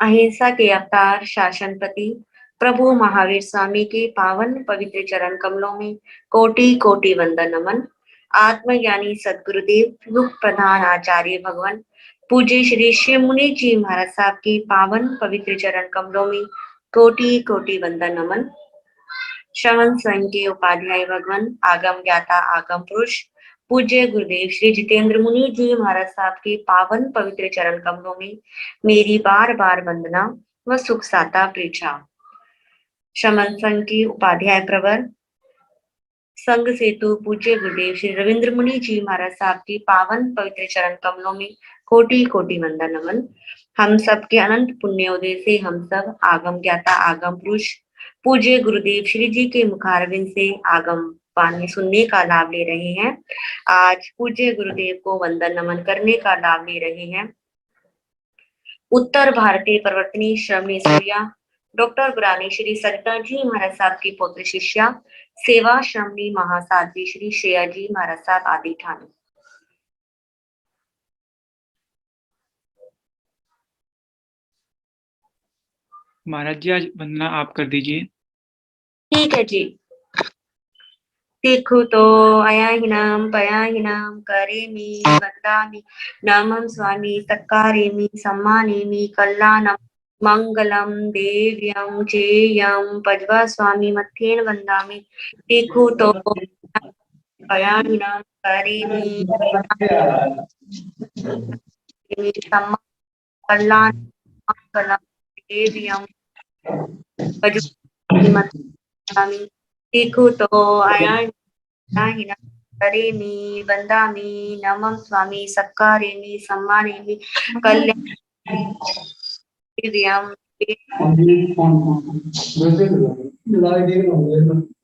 अहिंसा के अवतार शासन प्रति प्रभु महावीर स्वामी के पावन पवित्र चरण कमलों में कोटि कोटि वंदन नमन। आत्मज्ञानी सदगुरुदेव युग प्रधान आचार्य भगवान पूज्य श्री शिव मुनि जी महाराज साहब के पावन पवित्र चरण कमलों में कोटि कोटि वंदन नमन। श्रवण संघ के उपाध्याय भगवान आगम ज्ञाता आगम पुरुष पूज्य गुरुदेव श्री जितेंद्र मुनि जी महाराज साहब के पावन पवित्र चरण कमलों में मेरी बार बार वंदना व सुख साता प्रेक्षा। श्रमण संघ के उपाध्याय प्रवर संघ सेतु पूज्य गुरुदेव श्री रविंद्र मुनि जी महाराज साहब के पावन पवित्र चरण कमलों में कोटि कोटि वंदन नमन। हम सब के अनंत पुण्योदय से हम सब आगम ज्ञाता आगम पुरुष पूज्य गुरुदेव श्री जी के मुखारविंद से आगम वाणी सुनने का लाभ ले रहे हैं। आज पूज्य गुरुदेव को वंदन नमन करने का लाभ ले रहे हैं। उत्तर भारतीय प्रवर्तनी श्रमणी सूर्या डॉक्टर गुरानी श्री सरिता जी महाराज साहब की पौत्र शिष्या सेवा श्रमणी महासाध्वी श्री श्रेया जी महाराज साहब आदि ठाणे। महाराज जी आज वंदना आप कर दीजिए। ठीक है जी। देखो तो अयाहिनाम पयाहिनाम करेमि वंदामि नमः स्वामी सत्कारेमि सम्मानेमि कल्याणम मंगलम देव्यम चेयम पद्वा स्वामी मथेन वंदामि। देखो तो अयाहिनाम करेमि सम्मान कल्याण मंगलम देव्यम पद्वा स्वामी मथेन वंदामि। देखो तो अयाहिनाम करेमि वंदामि नमः स्वामी सत्कारेमि सम्मानेमि कल्याण दिव्यम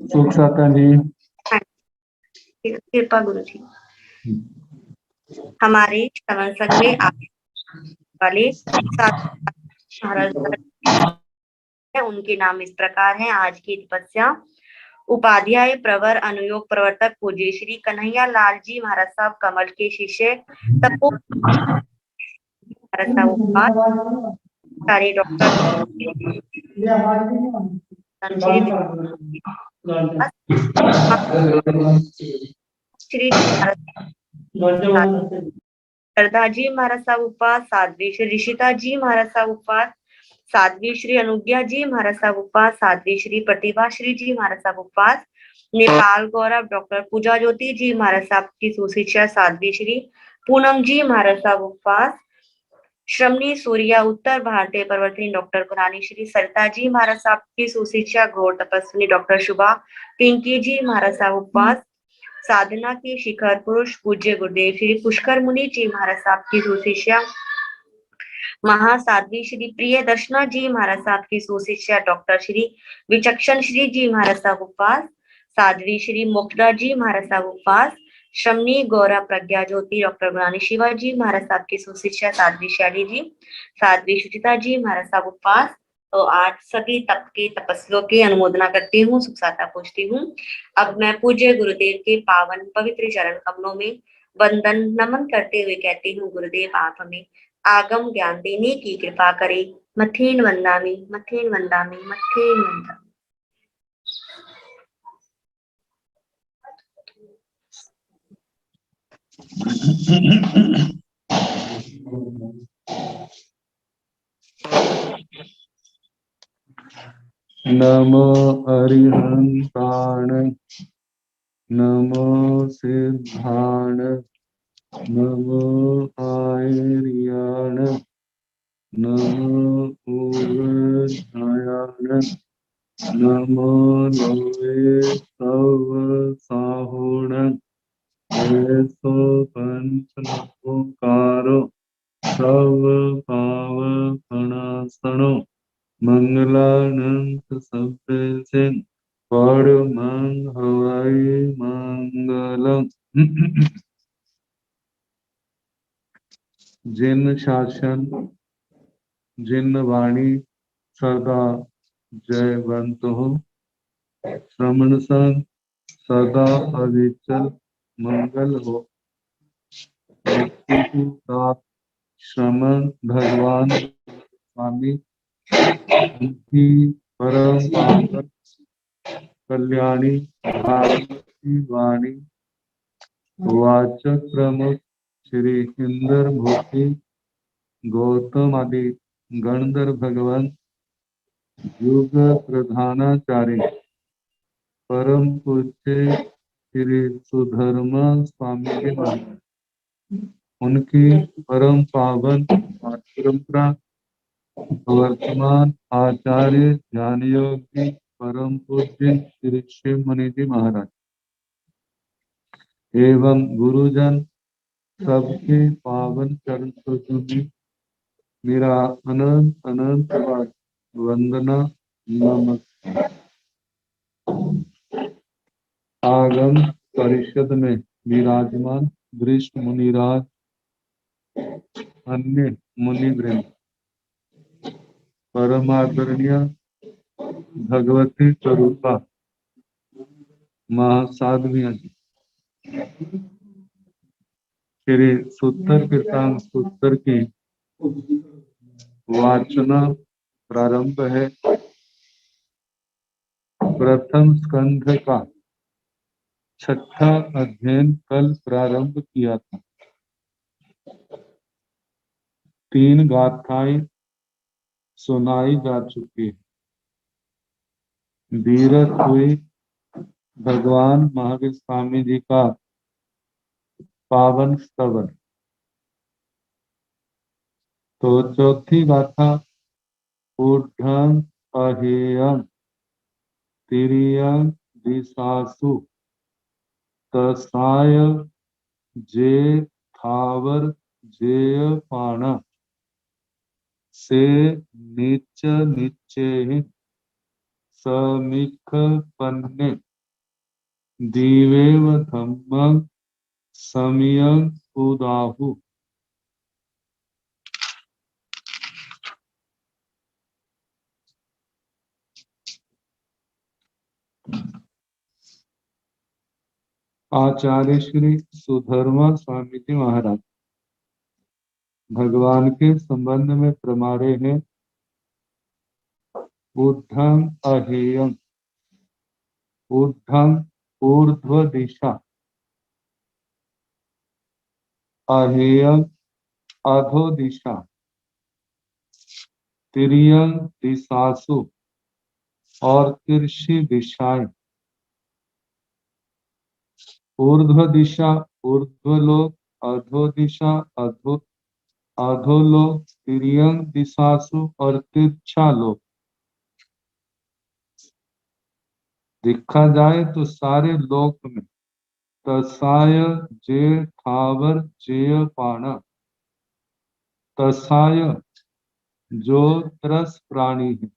सुख साता जी। कृपा गुरु जी। हमारे श्रवण संघ में आने वाले उनके नाम इस प्रकार हैं। आज की तपस्या उपाध्याय प्रवर अनुयोग प्रवर्तक पूज्य श्री कन्हैया लाल जी महाराज साहब कमल के शिष्य तपो महाराज साहब सारे डॉक्टर श्री श्रद्धा जी महाराज साहब उपवास साध्वी श्री ऋषिता जी महाराज साहब उपवास साध्वी श्री अनुज्ञा जी महाराज साहब उपवास साध्वी श्री प्रतिभा श्री जी महाराज साहब उपवास नेपाल गौरव डॉक्टर पूजा ज्योति जी महाराज साहब की सुशिक्षा साध्वी श्री पूनम जी महाराज साहब उपवास श्रमणी सूर्या उत्तर भारतीय प्रवर्तनी डॉक्टर गुरानी श्री सरिता जी महाराज साहब की सुशिक्षा घोर तपस्विनी डॉक्टर शुभा पिंकी जी महाराज साहब उपवास साधना के शिखर पुरुष पूज्य गुरुदेव श्री पुष्कर मुनि जी महाराज साहब की सुशिष्या महासाध्वी श्री प्रिय दर्शना जी महाराज साहब की सुशिष्या डॉक्टर श्री विचक्षण श्री जी महाराज साहब उपवास साध्वी श्री मुक्ता जी महाराज साहब उपवास श्रमणी गौरा प्रज्ञा ज्योति डॉक्टर गुरानी शिवाजी महाराज साहब की सुशिष्या साध्वी शैली जी साध्वी सुचिता जी महाराज साहब उपवास। तो आज सभी तप के तपस्वियों की अनुमोदना करती हूँ, सुख साता पूछती हूँ। अब मैं पूज्य गुरुदेव के पावन पवित्र चरण कमलों में वंदन नमन करते हुए कहती हूँ, गुरुदेव आप हमें आगम ज्ञान देने की कृपा करें। मथेन वंदामि मथेन वंदामि मथेन वंदामि। नमो अरिहंताण नमो सिद्धाण नमो आयर्याण नमो ऊर्ध्वयाण नमो लोये सव साहुण ऐसो पंच नमोकारो सव पाव फणासनो मंगलानंत सभ्य सिंह परमं हवाई मंगलम। जिन शासन जिन वाणी सदा जयवंत हो श्रमण संग सदा अविचल मंगल हो। का श्रमण भगवान स्वामी उनकी परम पावन कल्याणी भारती वाणी वाचक प्रमुख श्री इंद्र भूति गौतम आदि गणधर भगवान युग प्रधानाचार्य परम पूज्य श्री सुधर्मा स्वामी के महाराज उनकी परम पावन परंपरा वर्तमान आचार्य ज्ञान योगी परम पूज्य श्री शिव मुनि जी महाराज एवं गुरुजन सबके पावन चरण छूओं में मेरा अनंत अनंत वंदना नमस्कार। आगम परिषद में विराजमान वरिष्ठ मुनिराज अन्य मुनि वृंद परमादरणीय भगवती स्वरूपा महासाध्वियां श्री सूत्र कीर्तन सूत्र की वाचना प्रारंभ है। प्रथम स्कंध का छठा अध्ययन कल प्रारंभ किया था। 3 गाथाएं सुनाई जा चुकी है। धीरज हुई भगवान महावीर स्वामी जी का पावन स्तवन। तो चौथी गाथा ऊर्ध्वं अहेयं तिर्यं दिशासु तसाय जे थावर जेय पाण से नीच निचे समीख पन्ने दीवेव धम्मं समयं उदाहु। आचार्य श्री सुधर्मा स्वामी जी महाराज भगवान के संबंध में प्रमाणे हैं। ऊर्ध्वं अहेयं, ऊर्ध्वं ऊर्ध्व दिशा, अहेयं अधो दिशा, तिर्यं दिशासु और तिरछी दिशाएं। ऊर्ध्व दिशा ऊर्ध्वलोक, अधो दिशा अधोलोक, तिर्यं दिशासु और तिरछा लोक। देखा जाए तो सारे लोक में तसाय जे थावर जेय पाण, तसाय जो त्रस प्राणी है,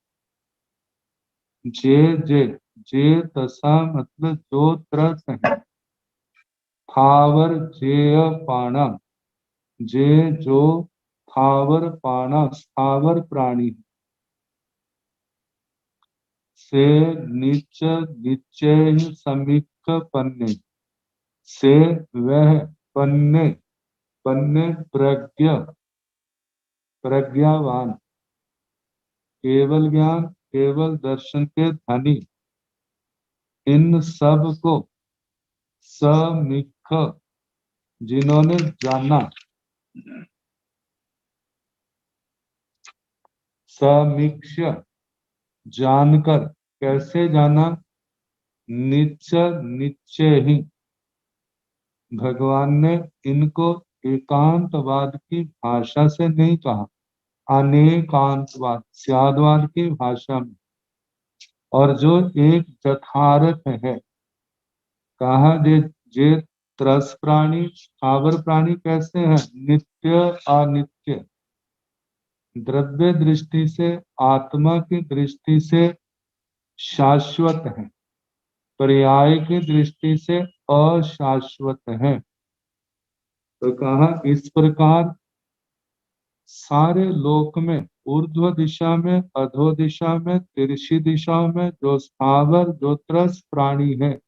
जे तसा मतलब जो त्रस है, थावर जेय पाणा जे जो थावर पाणा स्थावर प्राणी से नीच निश्चय समीख पन्ने से वह पन्ने प्रज्ञावान केवल ज्ञान केवल दर्शन के धनी इन सब को समीख जिन्होंने जाना, समीक्ष जानकर, कैसे जाना, निश्चय ही भगवान ने इनको एकांतवाद की भाषा से नहीं कहा, अनेकांतवाद स्यादवाद की भाषा में, और जो एक यथार्थ है कहा जे त्रस प्राणी स्थावर प्राणी कैसे हैं, नित्य अनित्य, द्रव्य दृष्टि से आत्मा की दृष्टि से शाश्वत है, पर्याय की दृष्टि से अशाश्वत है। तो कहा इस प्रकार सारे लोक में ऊर्ध्व दिशा में, अधो दिशा में, तिरछी दिशा में जो स्थावर जो त्रस प्राणी है,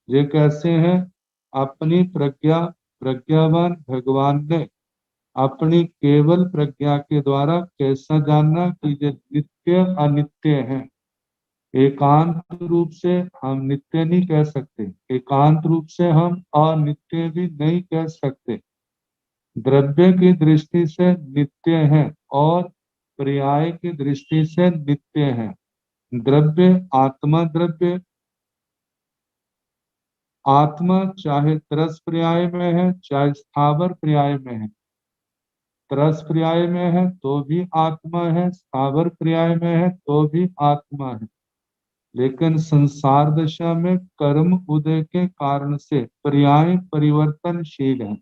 ये कैसे हैं, अपनी प्रज्ञावान भगवान ने अपनी केवल प्रज्ञा के द्वारा कैसा जानना कि ये नित्य अनित्य है। एकांत रूप से हम नित्य नहीं कह सकते, एकांत रूप से हम अनित्य भी नहीं कह सकते। द्रव्य की दृष्टि से नित्य है और पर्याय की दृष्टि से नित्य है। द्रव्य आत्मा, द्रव्य आत्मा चाहे त्रस पर्याय में है चाहे स्थावर पर्याय में है। त्रस पर्याय में है तो भी आत्मा है, स्थावर पर्याय में है तो भी आत्मा है। लेकिन संसार दशा में कर्म उदय के कारण से पर्याय परिवर्तनशील है।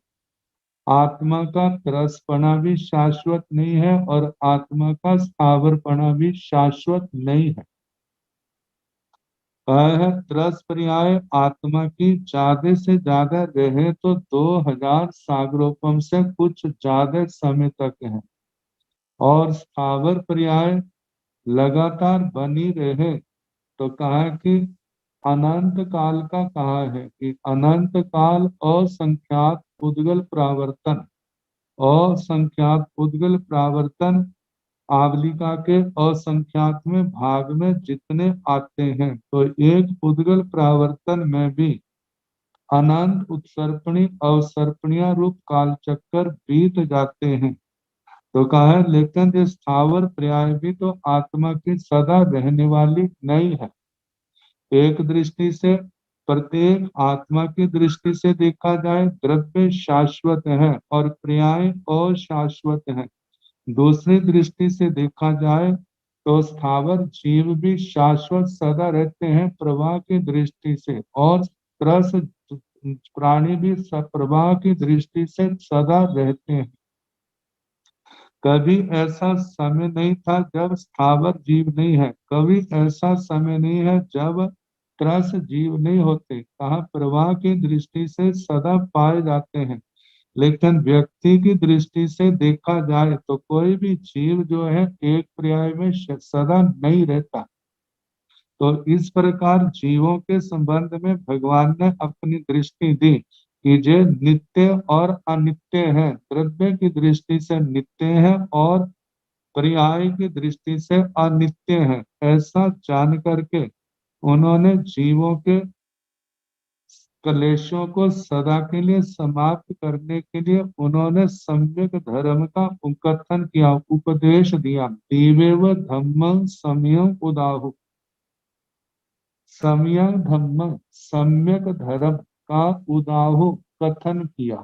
आत्मा का त्रसपना भी शाश्वत नहीं है और आत्मा का स्थावरपना भी शाश्वत नहीं है। है त्रस पर्याय आत्मा की ज्यादा से ज्यादा रहे तो 2000 सागरोपम से कुछ ज्यादा समय तक है, और स्थावर पर्याय लगातार बनी रहे तो कहा कि अनंत काल का कहा है कि अनंत काल असंख्यात उद्गल प्रावर्तन, असंख्यात उद्गल प्रावर्तन आवलिका के असंख्यात में भाग में जितने आते हैं तो एक उद्गल प्रावर्तन में भी अनंत उत्सर्पणी अवसर्पणिया रूप काल चक्कर बीत जाते हैं। तो कहा है लेकिन ये स्थावर पर्याय भी तो आत्मा की सदा रहने वाली नहीं है। एक दृष्टि से प्रत्येक आत्मा की दृष्टि से देखा जाए द्रव्य शाश्वत है और पर्याय अशाश्वत है। दूसरी दृष्टि से देखा जाए तो स्थावर जीव भी शाश्वत सदा रहते हैं प्रवाह की दृष्टि से, और त्रस प्राणी भी प्रवाह की दृष्टि से सदा रहते हैं। कभी ऐसा समय नहीं था जब स्थावर जीव नहीं है, कभी ऐसा समय नहीं है जब त्रस जीव नहीं होते। कहा प्रवाह की दृष्टि से सदा पाए जाते हैं, लेकिन व्यक्ति की दृष्टि से देखा जाए तो कोई भी जीव जो है एक पर्याय में सदा नहीं रहता। तो इस प्रकार जीवों के संबंध में भगवान ने अपनी दृष्टि दी कि जो नित्य और अनित्य है, द्रव्य की दृष्टि से नित्य है और पर्याय की दृष्टि से अनित्य है। ऐसा जान करके उन्होंने जीवों के क्लेशों को सदा के लिए समाप्त करने के लिए उन्होंने सम्यक धर्म का कथन किया, उपदेश दिया। दिवेव धम्मं सम्यम उदाहु, सम्यक धम्म सम्यक धर्म का उदाहु कथन किया,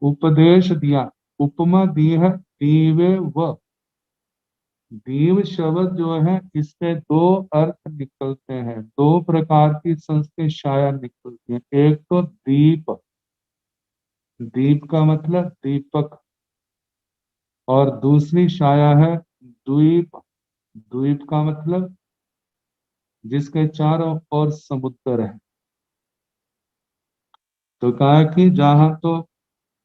उपदेश दिया। उपमा दी है दीवे व, दीव शब्द जो है इससे दो अर्थ निकलते हैं, दो प्रकार की संस्कृत छाया निकलती है। एक तो दीप, दीप का मतलब दीपक, और दूसरी छाया है द्वीप, द्वीप का मतलब जिसके चारों ओर समुद्र है। तो कहा कि जहां तो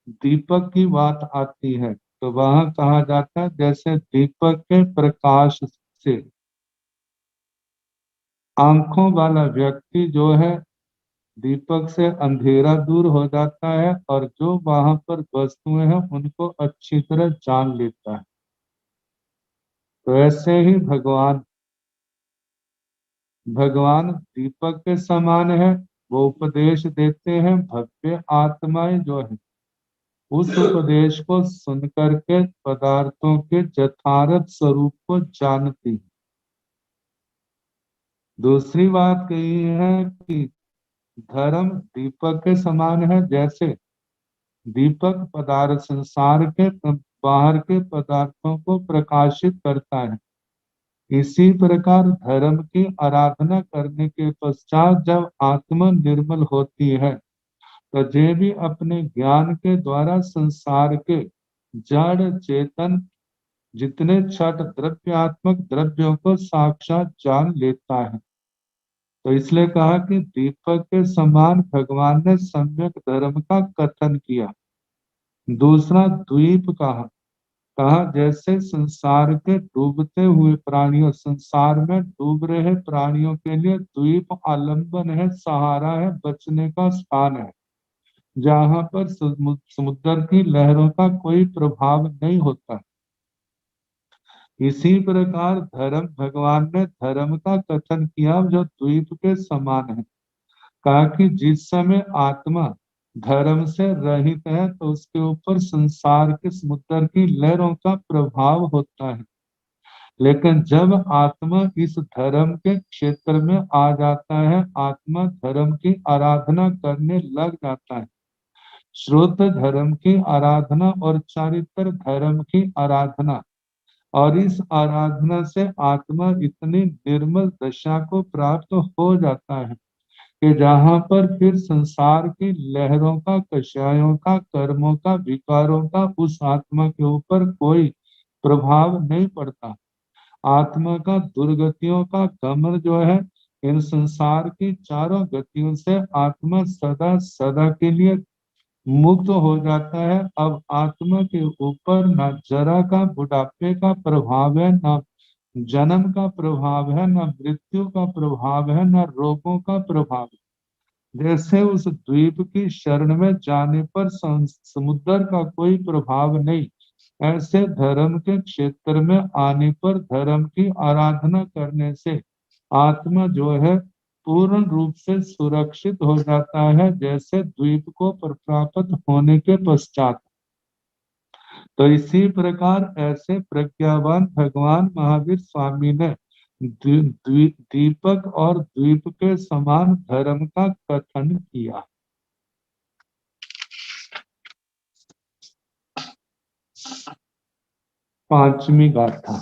दीपक की बात आती है तो वहां कहा जाता है जैसे दीपक के प्रकाश से आंखों वाला व्यक्ति जो है दीपक से अंधेरा दूर हो जाता है और जो वहां पर वस्तुएं हैं उनको अच्छी तरह जान लेता है। तो ऐसे ही भगवान, भगवान दीपक के समान है, वो उपदेश देते हैं। भव्य आत्माएं जो है उस उपदेश को सुन करके पदार्थों के यथार्थ स्वरूप को जानती है। दूसरी बात कही है कि धर्म दीपक के समान है, जैसे दीपक पदार्थ संसार के बाहर के पदार्थों को प्रकाशित करता है, इसी प्रकार धर्म की आराधना करने के पश्चात जब आत्मा निर्मल होती है तो जे भी अपने ज्ञान के द्वारा संसार के जड़ चेतन जितने छठ द्रव्यात्मक द्रव्यों को साक्षात जान लेता है। तो इसलिए कहा कि दीपक के समान भगवान ने सम्यक धर्म का कथन किया। दूसरा द्वीप कहा, कहा जैसे संसार के डूबते हुए प्राणियों, संसार में डूब रहे प्राणियों के लिए द्वीप आलंबन है, सहारा है, बचने का स्थान है। जहाँ पर समुद्र की लहरों का कोई प्रभाव नहीं होता। इसी प्रकार धर्म, भगवान ने धर्म का कथन किया जो द्वीप के समान है। कहा कि जिस समय आत्मा धर्म से रहित है तो उसके ऊपर संसार के समुद्र की लहरों का प्रभाव होता है, लेकिन जब आत्मा इस धर्म के क्षेत्र में आ जाता है, आत्मा धर्म की आराधना करने लग जाता है। शुद्ध धर्म की आराधना और चारित्र धर्म की आराधना, और इस आराधना से आत्मा इतनी निर्मल दशा को प्राप्त हो जाता है कि जहाँ पर फिर संसार की लहरों का, कषायों का, कर्मों का, विकारों का उस आत्मा के ऊपर कोई प्रभाव नहीं पड़ता। आत्मा का दुर्गतियों का गमन जो है, इन संसार की चारों गतियों से आत्मा सदा सदा के लिए मुक्त हो जाता है। अब आत्मा के ऊपर न जरा का, बुढ़ापे का प्रभाव है, न जन्म का प्रभाव है, न मृत्यु का प्रभाव है, न रोगों का प्रभाव है। जैसे उस द्वीप की शरण में जाने पर समुद्र का कोई प्रभाव नहीं, ऐसे धर्म के क्षेत्र में आने पर धर्म की आराधना करने से आत्मा जो है पूर्ण रूप से सुरक्षित हो जाता है, जैसे द्वीप को प्राप्त होने के पश्चात। तो इसी प्रकार ऐसे प्रज्ञावान भगवान महावीर स्वामी ने दीपक और द्वीप के समान धर्म का कथन किया। पांचवी गाथा।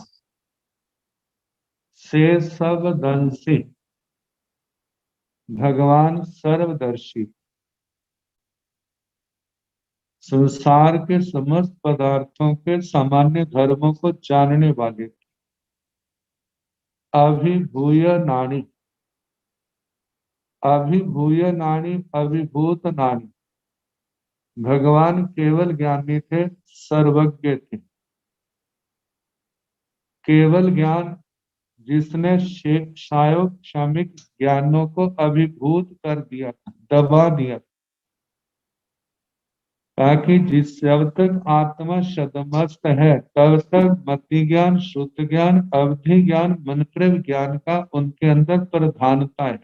से सब दंसी भगवान सर्वदर्शी, संसार के समस्त पदार्थों के सामान्य धर्मों को जानने वाले, अभिभूय नानी, अभिभूय नानी, अभिभूत नानी। भगवान केवल ज्ञानी थे, सर्वज्ञ थे। केवल ज्ञान जिसने शायोग क्षमिक ज्ञानों को अभिभूत कर दिया, दबा दिया, ताकि जिस जब तक आत्मा शतमस्त है तब तक मति ज्ञान, शुद्ध ज्ञान, अवधि ज्ञान, मनप्रेम ज्ञान का उनके अंदर प्रधानता है।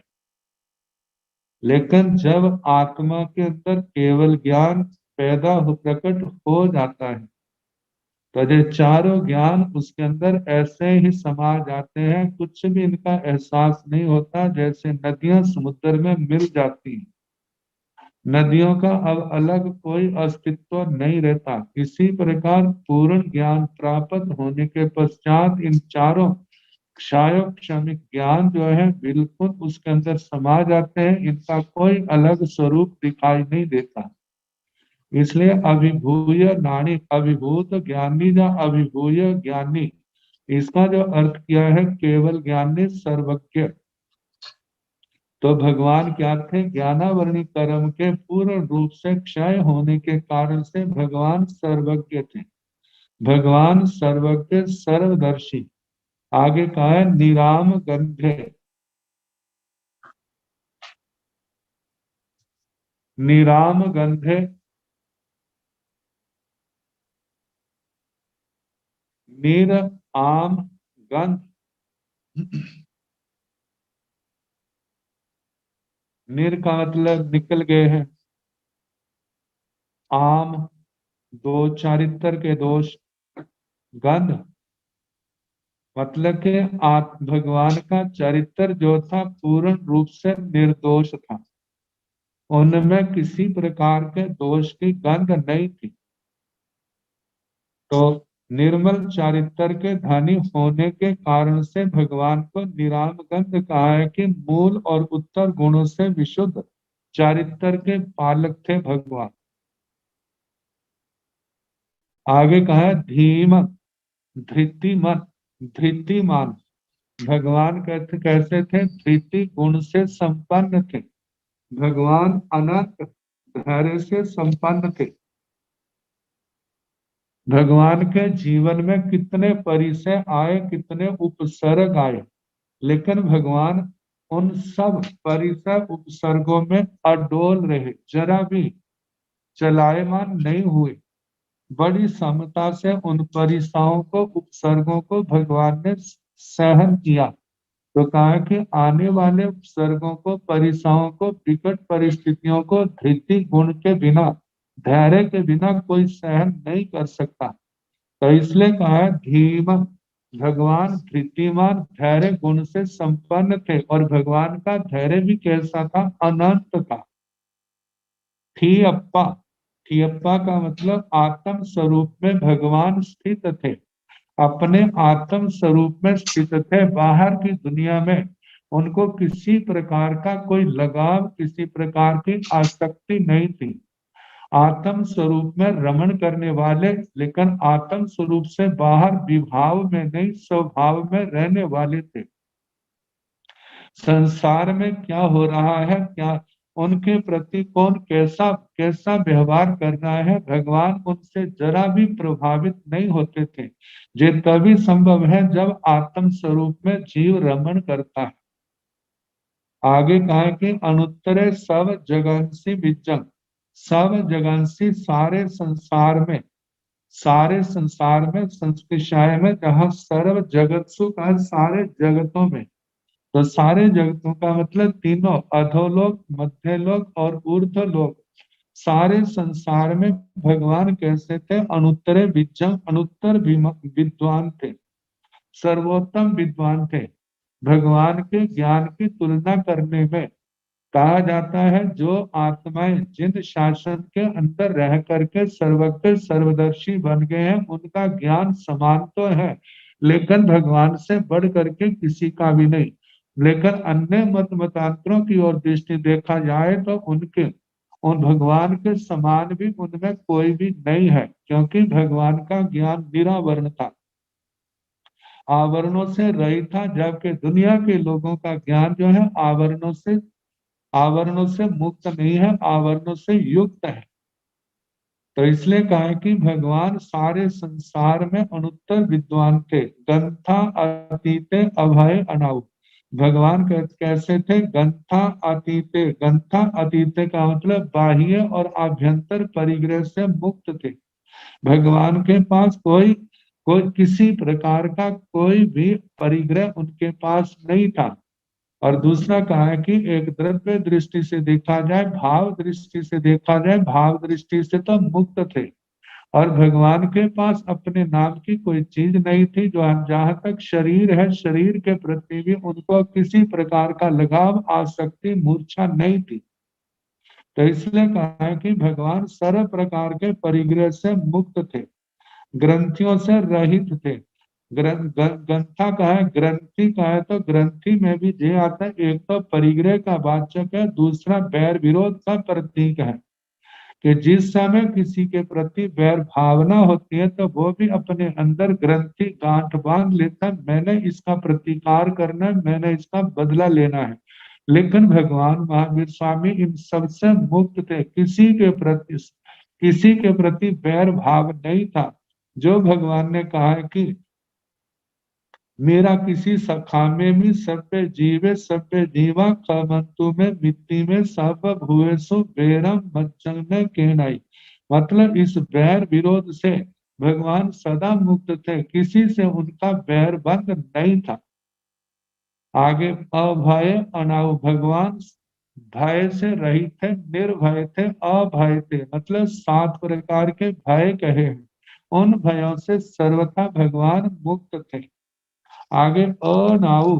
लेकिन जब आत्मा के अंदर केवल ज्ञान पैदा हो, प्रकट हो जाता है, तो ये चारों ज्ञान उसके अंदर ऐसे ही समा जाते हैं, कुछ भी इनका एहसास नहीं होता, जैसे नदियां समुद्र में मिल जाती हैं। नदियों का अब अलग कोई अस्तित्व नहीं रहता। इसी प्रकार पूर्ण ज्ञान प्राप्त होने के पश्चात इन चारों क्षाय क्षमिक ज्ञान जो है बिल्कुल उसके अंदर समा जाते हैं, इनका कोई अलग स्वरूप दिखाई नहीं देता। इसलिए अभिभूय नानी, अभिभूत ज्ञानी या अभिभूय ज्ञानी, इसका जो अर्थ किया है केवल ज्ञानी, सर्वज्ञ। तो भगवान क्या थे? ज्ञानावरणी कर्म के पूर्ण रूप से क्षय होने के कारण से भगवान सर्वज्ञ थे। भगवान सर्वज्ञ, सर्वदर्शी। आगे कहा है निराम गंधे, निराम गंधे, निर आम गंध, निर का मतलब निकल गए हैं, आम दो चारित्र के दोष, गंध मतलब कि भगवान का चरित्र जो था पूर्ण रूप से निर्दोष था, उनमें किसी प्रकार के दोष की गंध नहीं थी। तो निर्मल चारित्र के धनी होने के कारण से भगवान को निराम गंध कहा है कि मूल और उत्तर गुणों से विशुद्ध चारित्र के पालक थे भगवान। आगे कहा है धीमन, धृतिमन, धृतिमान। भगवान कहते कैसे थे? धृति गुण से संपन्न थे। भगवान अनंत धैर्य से संपन्न थे। भगवान के जीवन में कितने परिचय आए, कितने उपसर्ग आए, लेकिन भगवान उन सब परिचय उपसर्गों में अडोल रहे, जरा भी चलायमान नहीं हुए, बड़ी समता से उन परीक्षाओं को, उपसर्गों को भगवान ने सहन किया। तो कहा कि आने वाले उपसर्गों को, परीक्षाओं को, विकट परिस्थितियों को धृति गुण के बिना, धैर्य के बिना कोई सहन नहीं कर सकता। तो इसलिए कहा है धीमन, भगवान धृतिमान धैर्य गुण से संपन्न थे। और भगवान का धैर्य भी कैसा था? अनंत था। थियप्पा, थियप्पा का मतलब आत्म स्वरूप में भगवान स्थित थे, अपने आत्म स्वरूप में स्थित थे। बाहर की दुनिया में उनको किसी प्रकार का कोई लगाव, किसी प्रकार की आसक्ति नहीं थी। आत्म स्वरूप में रमण करने वाले, लेकिन आत्म स्वरूप से बाहर विभाव में नहीं, स्वभाव में रहने वाले थे। संसार में क्या हो रहा है, क्या उनके प्रति कौन कैसा कैसा व्यवहार कर रहा है, भगवान उनसे जरा भी प्रभावित नहीं होते थे। ये तभी संभव है जब आत्म स्वरूप में जीव रमण करता है। आगे कहा कि अनुत्तरे सब जगंसी विजंग, सब जगंसी सारे संसार में, सारे संसार में, संस्कृत में जहाँ सर्व जगत्सु का सारे जगतों में, तो सारे जगतों का मतलब तीनों, अधोलोक, मध्यलोक और ऊर्ध्वलोक, सारे संसार में भगवान कैसे थे? अनुत्तरे विजंग, अनुत्तर विद्वान थे, सर्वोत्तम विद्वान थे। भगवान के ज्ञान की तुलना करने में कहा जाता है जो आत्माएं जिन शासन के अंदर रह करके सर्वज्ञ सर्वदर्शी बन गए हैं, उनका ज्ञान समान तो है, लेकिन भगवान से बढ़ करके किसी का भी नहीं। लेकिन अन्य मत मतांतरों की ओर दृष्टि देखा जाए तो उनके, उन भगवान के समान भी उनमें कोई भी नहीं है, क्योंकि भगवान का ज्ञान निरावरण था, आवरणों से रहित था। जबकि दुनिया के लोगों का ज्ञान जो है आवरणों से मुक्त नहीं है, आवरणों से युक्त है। तो इसलिए कहा कि भगवान सारे संसार में अनुत्तर विद्वान थे। गंथा अतीते अभय अनाउ, भगवान कैसे थे? गंथा अतीते, गंथा अतीते का मतलब बाह्य और आभ्यंतर परिग्रह से मुक्त थे। भगवान के पास कोई कोई किसी प्रकार का कोई भी परिग्रह उनके पास नहीं था। और दूसरा कहा है कि एक द्रव्य दृष्टि से देखा जाए, भाव दृष्टि से देखा जाए, भाव दृष्टि से तो मुक्त थे। और भगवान के पास अपने नाम की कोई चीज नहीं थी। जो जहां तक शरीर है, शरीर के प्रति भी उनको किसी प्रकार का लगाव, आसक्ति, मूर्छा नहीं थी। तो इसलिए कहा है कि भगवान सर्व प्रकार के परिग्रह से मुक्त थे, ग्रंथियों से रहित थे। ग्रंथा का है, ग्रंथि का है, तो ग्रंथि में भी जे आता है, एक तो परिग्रह का वाचक है, दूसरा बैर विरोध का प्रतीक है। कि जिस समय किसी के प्रति बैर भावना होती है तो वो भी अपने अंदर ग्रंथि गांठ बांध लेता है, मैंने इसका प्रतिकार करना है, मैंने इसका बदला लेना है। लेकिन भगवान महावीर स्वामी इन सबसे मुक्त थे, किसी के प्रति बैर भाव नहीं था। जो भगवान ने कहा है कि मेरा किसी सखा में भी सभ्य जीवे सभ्य जीवा खमंतु में मिट्टी में सब भुवेसु बेरम मच्चंग के नाई, मतलब इस बैर विरोध से भगवान सदा मुक्त थे, किसी से उनका बैर बंद नहीं था। आगे अभय अनाउ, भगवान भय से रहित थे, निर्भय थे, अभय थे, मतलब 7 प्रकार के भय कहे हैं, उन भयों से सर्वथा भगवान मुक्त थे। आगे अनाउ,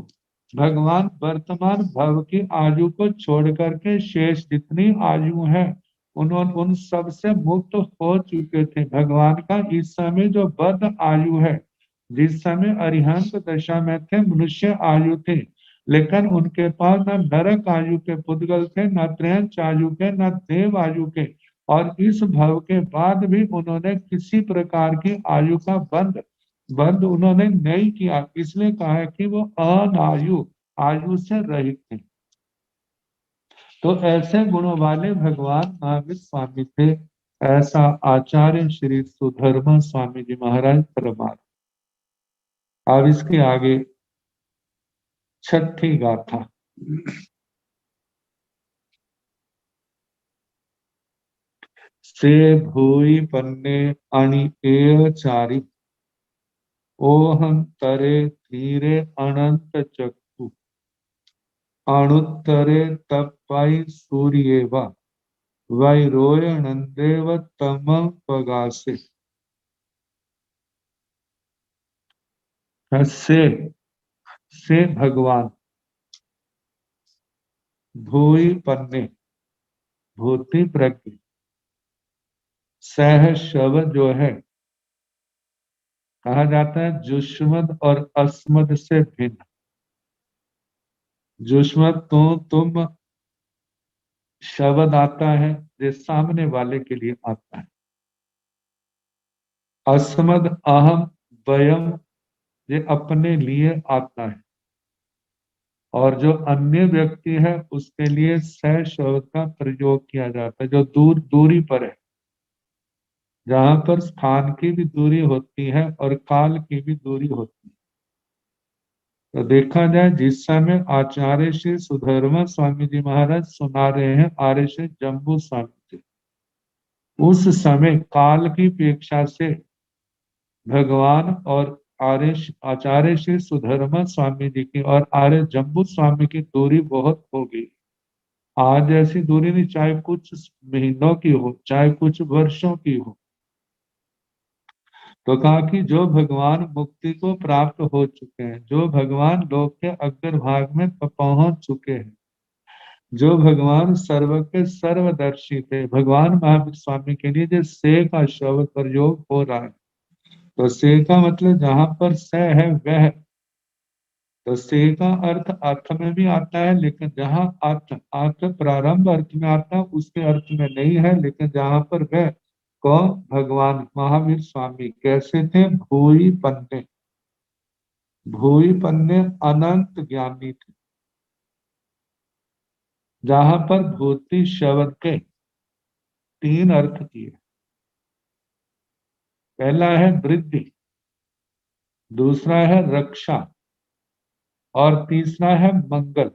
भगवान वर्तमान भव की आयु को छोड़ करके शेष जितनी आयु है उन्होंने उन सब से मुक्त हो चुके थे। भगवान का इस समय जो बद्ध आयु है, जिस समय अरिहंत दशा में थे, मनुष्य आयु थे, लेकिन उनके पास न नरक आयु के पुद्गल थे, न त्रेंच आयु के, न देव आयु के। और इस भव के बाद भी उन्होंने किसी प्रकार की आयु का बंद उन्होंने नहीं किया, इसलिए कहा है कि वो अनायु, आयु से रहित थे। तो ऐसे गुणों वाले भगवान महावीर स्वामी थे। ऐसा आचार्य श्री सुधर्मा स्वामी जी महाराज परमार्थ। अब इसके आगे 6ठी गाथा। से भूई पन्ने अनि एय चारि ओहं तरे धीरे अनंत चक्षु अणुत्तरे तपई सूर्येवा वैरोय नंदेव तम पगासे। से भगवान भूई पन्ने भूति प्रज्ञ सह शब्द जो है कहा जाता है जुष्मद और अस्मद से भिन्न। जुष्मद तो तुम शब्द आता है जो सामने वाले के लिए आता है। अस्मद अहम वयम ये अपने लिए आता है। और जो अन्य व्यक्ति है उसके लिए सह शब्द का प्रयोग किया जाता है जो दूरी पर है, जहां पर स्थान की भी दूरी होती है और काल की भी दूरी होती है। तो देखा जाए जिस समय आचार्य श्री सुधर्मा स्वामी जी महाराज सुना रहे हैं आर्य श्री जम्बू स्वामी जी, उस समय काल की अपेक्षा से भगवान और आचार्य श्री सुधर्मा स्वामी जी की और आर्य जम्बू स्वामी की दूरी बहुत हो गई। आज ऐसी दूरी नहीं, चाहे कुछ महीनों की हो चाहे कुछ वर्षों की हो। तो कहा कि जो भगवान मुक्ति को प्राप्त हो चुके हैं, जो भगवान लोक के अग्रभाग में पहुंच चुके हैं, जो भगवान सर्व के सर्वदर्शी थे, भगवान महावीर स्वामी के लिए जो से का शब्द प्रयोग हो रहा है, तो से का मतलब जहां पर स है वह, तो से का अर्थ अर्थ में भी आता है, लेकिन जहां अर्थ प्रारंभ अर्थ में आता है उसके अर्थ में नहीं है, लेकिन जहां पर वह को भगवान महावीर स्वामी कैसे थे, भूई पन्ने, भूई पन्ने अनंत ज्ञानी थे। जहां पर भूति शब्द के तीन अर्थ किए, पहला है वृद्धि, दूसरा है रक्षा और तीसरा है मंगल।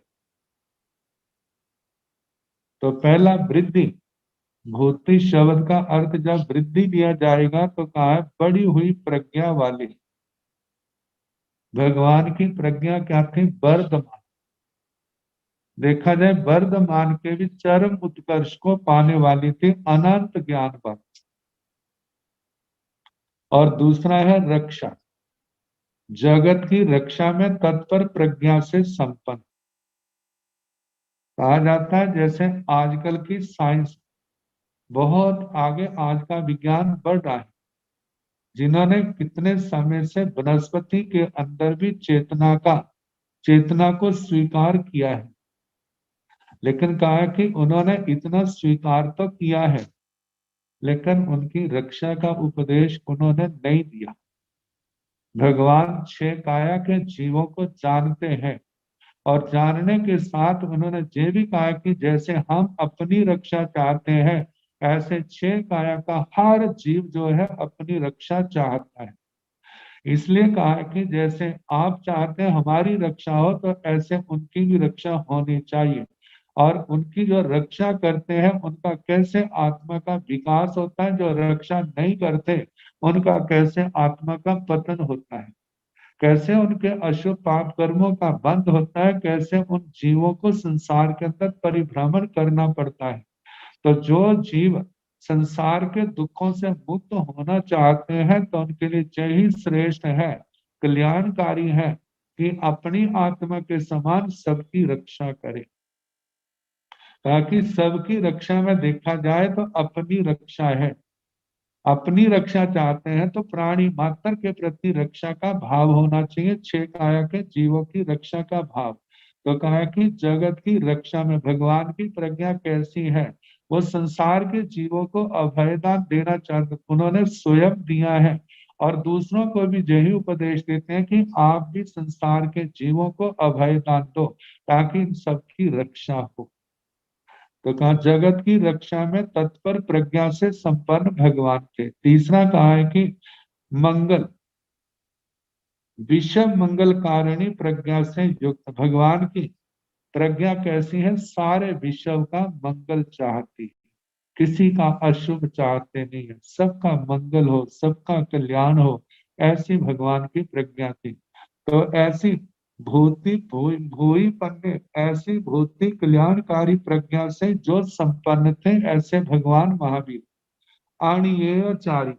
तो पहला वृद्धि, भूति शब्द का अर्थ जब वृद्धि दिया जाएगा तो कहा है बड़ी हुई प्रज्ञा वाली। भगवान की प्रज्ञा क्या थी, वर्धमान। देखा जाए वर्धमान के भी चरम उत्कर्ष को पाने वाली थी, अनंत ज्ञान पर। और दूसरा है रक्षा, जगत की रक्षा में तत्पर प्रज्ञा से संपन्न। कहा जाता है जैसे आजकल की साइंस बहुत आगे, आज का विज्ञान बढ़ रहा है, जिन्होंने कितने समय से वनस्पति के अंदर भी चेतना को स्वीकार किया है, लेकिन कहा कि उन्होंने इतना स्वीकार तो किया है लेकिन उनकी रक्षा का उपदेश उन्होंने नहीं दिया। भगवान छह काया के जीवों को जानते हैं और जानने के साथ उन्होंने ये भी कहा कि जैसे हम अपनी रक्षा चाहते हैं ऐसे छह काया का हर जीव जो है अपनी रक्षा चाहता है। इसलिए कहा कि जैसे आप चाहते हैं हमारी रक्षा हो तो ऐसे उनकी भी रक्षा होनी चाहिए। और उनकी जो रक्षा करते हैं उनका कैसे आत्मा का विकास होता है, जो रक्षा नहीं करते उनका कैसे आत्मा का पतन होता है, कैसे उनके अशुभ पाप कर्मों का बंद होता है, कैसे उन जीवों को संसार के अंदर परिभ्रमण करना पड़ता है। तो जो जीव संसार के दुखों से मुक्त होना चाहते हैं तो उनके लिए यही श्रेष्ठ है, कल्याणकारी है कि अपनी आत्मा के समान सबकी रक्षा करे। ताकि सबकी रक्षा में देखा जाए तो अपनी रक्षा है। अपनी रक्षा चाहते हैं तो प्राणी मात्र के प्रति रक्षा का भाव होना चाहिए, छह काया के जीवों की रक्षा का भाव। तो कहा कि जगत की रक्षा में भगवान की प्रज्ञा कैसी है, वो संसार के जीवों को अभयदान देना चाहते, उन्होंने स्वयं दिया है और दूसरों को भी यही उपदेश देते हैं कि आप भी संसार के जीवों को अभयदान दो ताकि इन सबकी रक्षा हो। तो कहा जगत की रक्षा में तत्पर प्रज्ञा से संपन्न भगवान थे। तीसरा कहा है कि मंगल, विषम मंगल कारिणी प्रज्ञा से युक्त। भगवान की प्रज्ञा कैसी है, सारे विश्व का मंगल चाहती है। किसी का अशुभ चाहते नहीं है, सबका मंगल हो, सबका कल्याण हो, ऐसी भगवान की प्रज्ञा थी। तो ऐसी भूई पन्ने, ऐसी भूति कल्याणकारी प्रज्ञा से जो संपन्न थे, ऐसे भगवान महावीर। आणियेयचारी,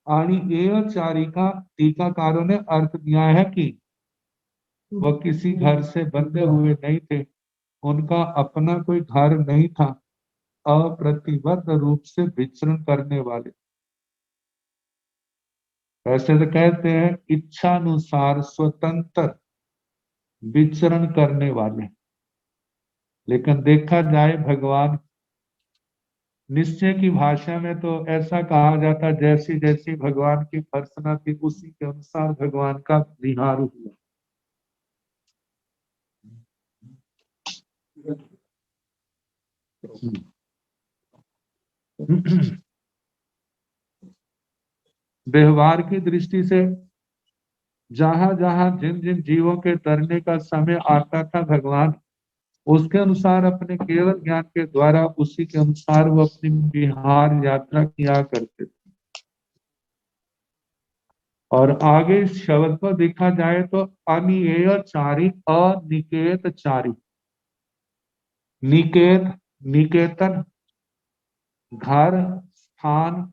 आणियेयचारी का टीकाकारों ने अर्थ दिया है कि वह किसी घर से बंधे हुए नहीं थे, उनका अपना कोई घर नहीं था, अप्रतिबद्ध रूप से विचरण करने वाले। ऐसे तो कहते हैं इच्छानुसार स्वतंत्र विचरण करने वाले, लेकिन देखा जाए भगवान निश्चय की भाषा में तो ऐसा कहा जाता, जैसी जैसी भगवान की भर्सना थी उसी के अनुसार भगवान का विहार हुआ। व्यवहार की दृष्टि से जहां जहां जिन जिन जीवों के तरने का समय आता था, भगवान उसके अनुसार अपने केवल ज्ञान के द्वारा उसी के अनुसार वो अपनी विहार यात्रा किया करते थे। और आगे इस शब्द को देखा जाए तो अनियेयचारी, अनिकेतचारी। निकेत, निकेतन, घर, स्थान।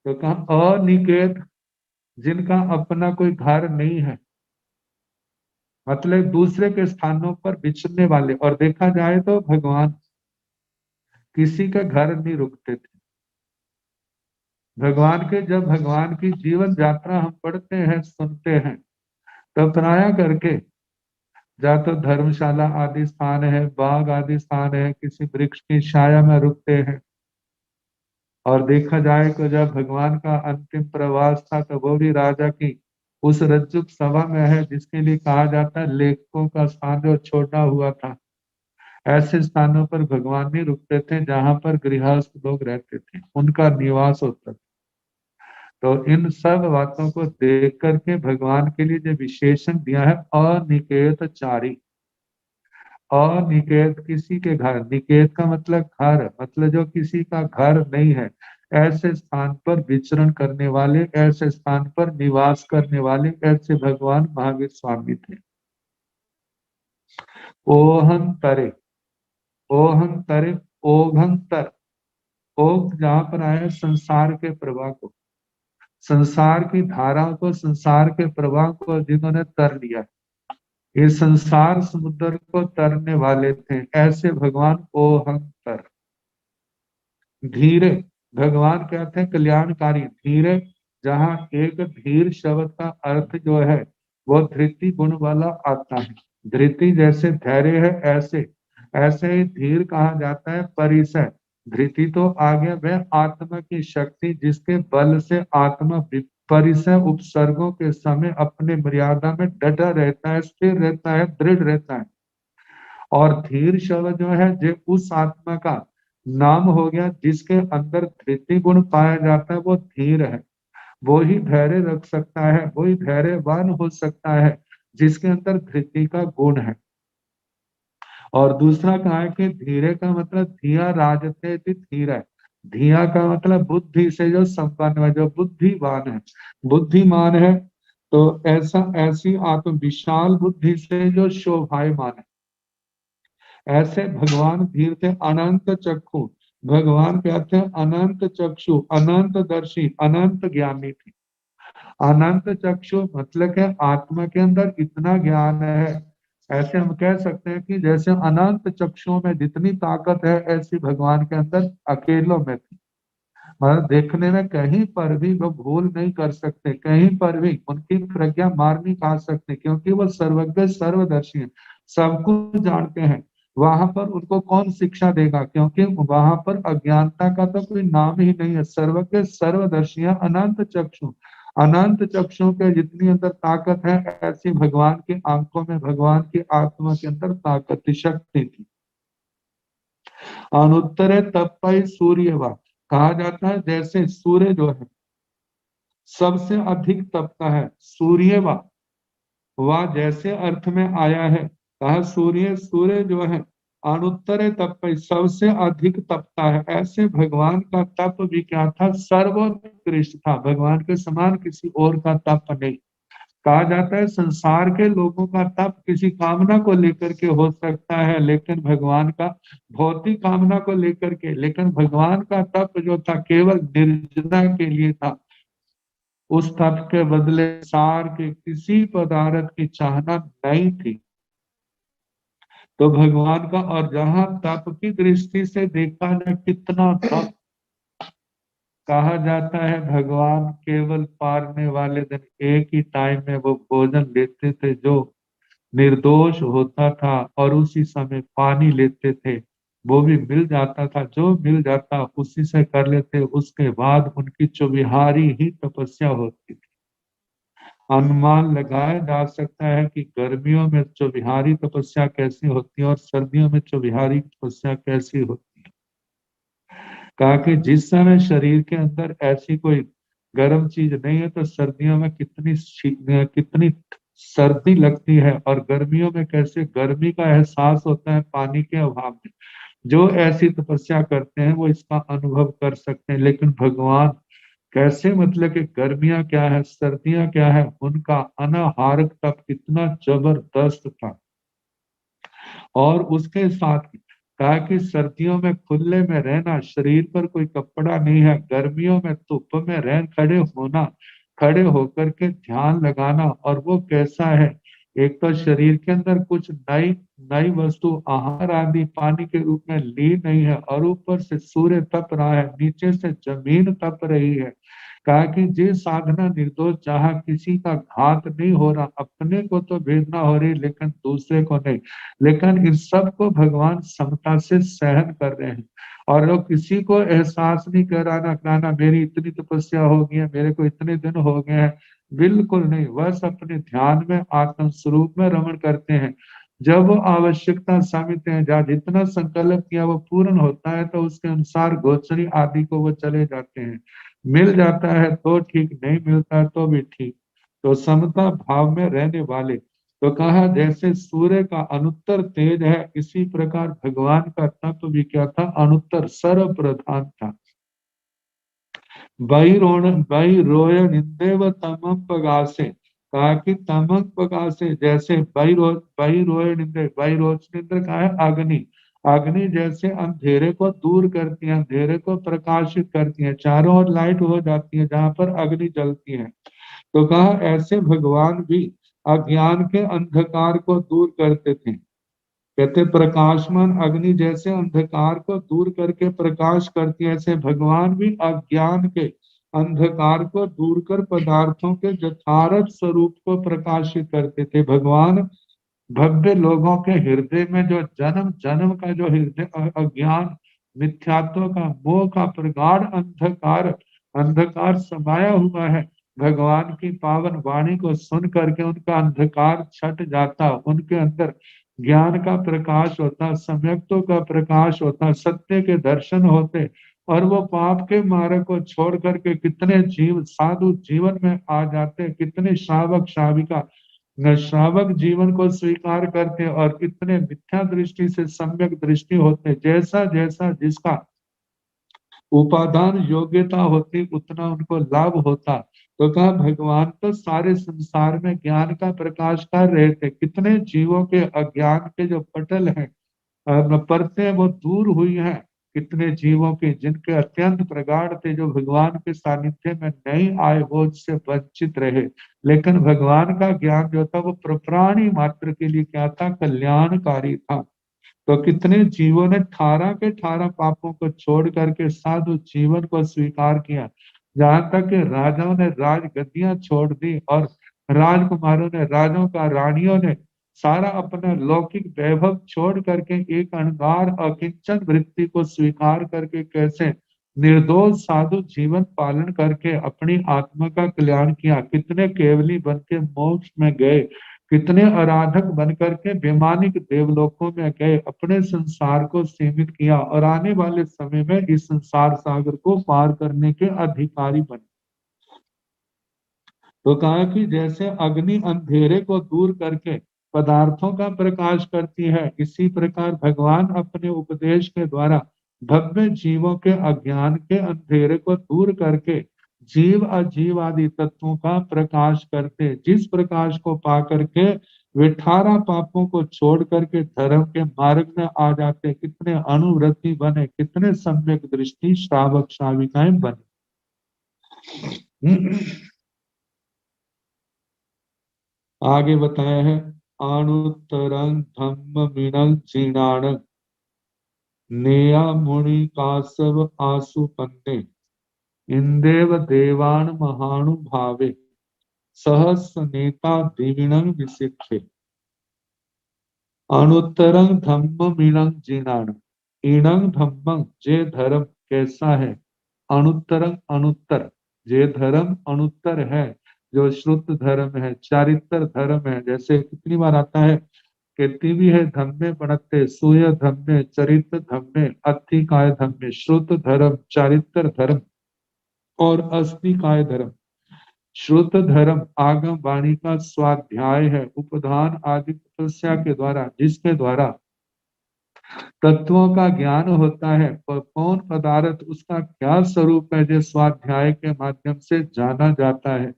तो कहा अनिकेत, जिनका अपना कोई घर नहीं है, मतलब दूसरे के स्थानों पर बिछड़ने वाले। और देखा जाए तो भगवान किसी का घर नहीं रुकते थे। भगवान के, जब भगवान की जीवन यात्रा हम पढ़ते हैं, सुनते हैं, तो प्राय करके या तो धर्मशाला आदि स्थान है, बाग आदि स्थान है, किसी वृक्ष की छाया में रुकते हैं। और देखा जाए तो जब भगवान का अंतिम प्रवास था, तो वो भी राजा की उस रज्जुक सभा में है, जिसके लिए कहा जाता है लेखकों का स्थान जो छोड़ा हुआ था। ऐसे स्थानों पर भगवान नहीं रुकते थे जहां पर गृहस्थ लोग रहते थे, उनका निवास होता था। तो इन सब बातों को देख करके भगवान के लिए जो विशेषण दिया है अनिकेतचारी। अनिकेत, किसी के घर, निकेत का मतलब घर, मतलब जो किसी का घर नहीं है, ऐसे स्थान पर विचरण करने वाले, ऐसे स्थान पर निवास करने वाले, ऐसे भगवान महावीर स्वामी थे। ओहं तरे, ओहं तरे, ओघं तर। ओघ जहां पर आया संसार के प्रवाह को, संसार की धाराओं को, संसार के प्रवाह को जिन्होंने तर लिया, ये संसार समुद्र को तरने वाले थे, ऐसे भगवान ओहंतर। धीरे, भगवान कहते हैं कल्याणकारी। धीरे, जहां एक धीर शब्द का अर्थ जो है वो धृति गुण वाला आता है। धृति जैसे धैर्य है, ऐसे ऐसे ही धीर कहा जाता है परिसर। धृति तो आगे वह आत्मा की शक्ति, जिसके बल से आत्मा परिसर उपसर्गों के समय अपने मर्यादा में डटा रहता है, स्थिर रहता है, दृढ़ रहता है। और धीर शब्द जो है जो उस आत्मा का नाम हो गया जिसके अंदर धृति गुण पाया जाता है, वो धीर है। वो ही धैर्य रख सकता है, वो ही धैर्यवान हो सकता है जिसके अंदर धृति का गुण है। और दूसरा कहा है कि धीरे का मतलब धिया राजते धीर है। धिया का मतलब बुद्धि से जो संपन्न है, जो बुद्धिमान है, बुद्धिमान है। तो ऐसा, ऐसी आत्म विशाल बुद्धि से जो शोभायमान है, ऐसे भगवान धीर थे। अनंत चक्षु, भगवान कहते हैं अनंत चक्षु, अनंत दर्शी, अनंत ज्ञानी थे। अनंत चक्षु मतलब है आत्मा के अंदर इतना ज्ञान है। ऐसे हम कह सकते हैं कि जैसे अनंत चक्षुओं में जितनी ताकत है, ऐसी भगवान के अंदर अकेलों में थी। मतलब देखने में कहीं पर भी वो भूल नहीं कर सकते, कहीं पर भी उनकी प्रज्ञा मार नहीं खा सकते, क्योंकि वो सर्वज्ञ सर्वदर्शी है, सब कुछ जानते हैं। वहां पर उनको कौन शिक्षा देगा, क्योंकि वहां पर अज्ञानता का तो कोई नाम ही नहीं है। सर्वज्ञ सर्वदर्शी है, अनंत चक्षु, अनंत चक्षुओं के जितनी अंदर ताकत है, ऐसी भगवान की आंखों में, भगवान की आत्मा के अंदर ताकत थी, शक्ति थी। अनुत्तरे तपई सूर्यवा, कहा जाता है जैसे सूर्य जो है सबसे अधिक तपता है, सूर्यवा, वह जैसे अर्थ में आया है, कहा सूर्य, सूर्य जो है अनुत्तरे तप, सबसे अधिक तपता है। ऐसे भगवान का तप भी क्या था, सर्वोत्कृष्ट था। भगवान के समान किसी और का तप नहीं। कहा जाता है संसार के लोगों का तप किसी कामना को लेकर के हो सकता है, लेकिन भगवान का भौतिक कामना को लेकर के, लेकिन भगवान का तप जो था केवल निर्जरा के लिए था। उस तप के बदले सार के किसी पदार्थ की चाहना नहीं थी। तो भगवान का, और जहां तप की दृष्टि से देखा जाए कितना तप, कहा जाता है भगवान केवल पारने वाले दिन एक ही टाइम में वो भोजन लेते थे जो निर्दोष होता था, और उसी समय पानी लेते थे, वो भी मिल जाता था, जो मिल जाता उसी से कर लेते। उसके बाद उनकी चौबिहारी ही तपस्या होती थी। अनुमान लगाया जा सकता है कि गर्मियों में चौबिहारी तपस्या कैसी होती है और सर्दियों में चौबिहारी तपस्या कैसी होती है। कहा कि जिस समय शरीर के अंदर ऐसी कोई गर्म चीज नहीं है तो सर्दियों में कितनी सर्दी लगती है, और गर्मियों में कैसे गर्मी का एहसास होता है पानी के अभाव में। जो ऐसी तपस्या करते हैं वो इसका अनुभव कर सकते हैं। लेकिन भगवान कैसे, मतलब कि गर्मियां क्या है सर्दियां क्या है, उनका अनाहारक तप इतना जबरदस्त था। और उसके साथ कहा कि सर्दियों में खुले में रहना, शरीर पर कोई कपड़ा नहीं है, गर्मियों में धूप में रह खड़े होना, खड़े होकर के ध्यान लगाना। और वो कैसा है, एक तो शरीर के अंदर कुछ नई नई वस्तु आहार आदि पानी के रूप में ली नहीं है, और ऊपर से सूर्य तप रहा है, नीचे से जमीन तप रही है। कहा कि जे साधना निर्दोष, जहाँ किसी का घात नहीं हो रहा, अपने को तो वेदना हो रही लेकिन दूसरे को नहीं, लेकिन इस सब को भगवान समता से सहन कर रहे हैं। और लोग किसी को एहसास नहीं कराना कराना मेरी इतनी तपस्या हो गई है, मेरे को इतने दिन हो गए हैं, बिल्कुल नहीं। बस अपने ध्यान में आत्म स्वरूप में रमण करते हैं। जब वो आवश्यकता समझते हैं, जहाँ जितना संकल्प किया वो पूर्ण होता है, तो उसके अनुसार गोचरी आदि को वो चले जाते हैं। मिल जाता है तो ठीक, नहीं मिलता है तो भी ठीक। तो समता भाव में रहने वाले, तो कहा जैसे सूर्य का अनुत्तर तेज है, इसी प्रकार भगवान का तप भी क्या था, अनुत्तर सर्व प्रधान था। बहिरोय निंदेव तमम पगासे, कहा कि तमम पगासे, जैसे बहिरोय निंदे, बहिरोच निंद्र कहा है अग्नि। अग्नि जैसे अंधेरे को दूर करती है, अंधेरे को प्रकाशित करती है, चारों ओर लाइट हो जाती है जहां पर अग्नि जलती है। तो कहा ऐसे भगवान भी अज्ञान के अंधकार को दूर करते थे। कहते प्रकाशमान अग्नि जैसे अंधकार को दूर करके प्रकाश करती है, ऐसे भगवान भी अज्ञान के अंधकार को दूर कर पदार्थों के यथार्थ स्वरूप को प्रकाशित करते थे। भगवान भव्य लोगों के हृदय में जो जन्म जन्म का जो हृदय अज्ञान, मिथ्यात्व का, मोह का प्रगाढ़ अंधकार अंधकार समाया हुआ है, भगवान की पावन वाणी को सुन करके उनका अंधकार छट जाता, उनके अंदर ज्ञान का प्रकाश होता, सम्यक्तों का प्रकाश होता, सत्य के दर्शन होते, और वो पाप के मार्ग को छोड़ करके कितने जीव साधु जीवन में आ जाते, कितने श्रावक श्राविका श्रावक जीवन को स्वीकार करते, और कितने मिथ्या दृष्टि से सम्यक दृष्टि होते। जैसा जैसा जिसका उपादान योग्यता होती उतना उनको लाभ होता। तो कहा भगवान तो सारे संसार में ज्ञान का प्रकाश कर रहे थे, कितने जीवों के अज्ञान के जो पटल हैं परतें वो दूर हुई हैं, कितने जीवों के जिनके अत्यंत प्रगाढ़ थे, जो भगवान के सानिध्य में नहीं आए, वो उससे वंचित रहे। लेकिन भगवान का ज्ञान जो था वो प्राणी मात्र के लिए क्या था, कल्याणकारी था। तो कितने जीवों ने 18 के 18 पापों को छोड़ करके साधु जीवन को स्वीकार किया। जहां तक कि राजाओं ने राज गद्दियां छोड़ दी, और राजकुमारों ने, राजाओं का, रानियों ने सारा अपना लौकिक वैभव छोड़ करके एक अणगार अकिंचन वृत्ति को स्वीकार करके कैसे निर्दोष साधु जीवन पालन करके अपनी आत्मा का कल्याण किया। कितने केवली बन के मोक्ष में गए, कितने आराधक बनकर के वैमानिक देवलोकों में गए, अपने संसार को सीमित किया, और आने वाले समय में इस संसार सागर को पार करने के अधिकारी बने। तो कहा कि जैसे अग्नि अंधेरे को दूर करके पदार्थों का प्रकाश करती है, इसी प्रकार भगवान अपने उपदेश के द्वारा भव्य जीवों के अज्ञान के अंधेरे को दूर करके जीव अजीव आदि तत्वों का प्रकाश करते। जिस प्रकाश को पा करके वे 18 पापों को छोड़ करके धर्म के मार्ग में आ जाते। कितने अनुव्रती बने, कितने सम्यक दृष्टि श्रावक श्राविकाएं बने। आगे बताया है अनुत्तरं धम्म मिणं जीर्णाणं नेया मुनि कासव आसुपन्ने इंदेव देवान महानुभावे सहस नेता दिविणं विशिक्षे। अनुत्तरं धम्म मिणं जीर्णाणं, इणं धम्मं जे धर्म कैसा है, अनुत्तरं अनुत्तर, जे धर्म अनुत्तर है, जो शुद्ध धर्म है, चारित्र धर्म है। जैसे कितनी बार आता है, कहती भी है धम्मे पढ़ते सूय धम्मे चरित्र धम्मे अत्थिकाय धम्मे, शुद्ध धर्म, चारित्र धर्म और अस्थिकाय धर्म। शुद्ध धर्म आगम वाणी का स्वाध्याय है, उपधान आदि तपस्या के द्वारा, जिसके द्वारा तत्वों का ज्ञान होता है। कौन पदार्थ, उसका क्या स्वरूप है, जो स्वाध्याय के माध्यम से जाना जाता है।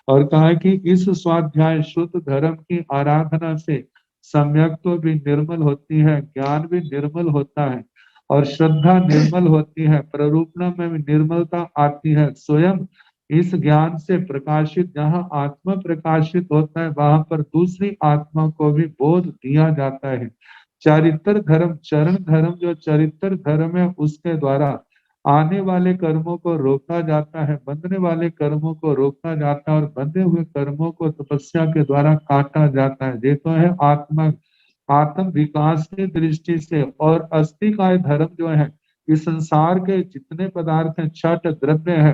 और कहा कि इस स्वाध्याय शुद्ध धर्म की आराधना से सम्यक्त्व भी निर्मल होती है, ज्ञान भी निर्मल होता है और श्रद्धा निर्मल होती है, प्ररूपणा में भी निर्मलता आती है। स्वयं इस ज्ञान से प्रकाशित, जहाँ आत्मा प्रकाशित होता है वहां पर दूसरी आत्मा को भी बोध दिया जाता है। चारित्र धर्म, चरण धर्म, जो चरित्र धर्म है उसके द्वारा आने वाले कर्मों को रोका जाता है, बंधने वाले कर्मों को रोका जाता है और बंधे हुए कर्मों को तपस्या के द्वारा काटा जाता है। देखो है आत्मा आत्म विकास की दृष्टि से। और अस्थिकाय धर्म जो है, इस संसार के जितने पदार्थ हैं, छठ द्रव्य है,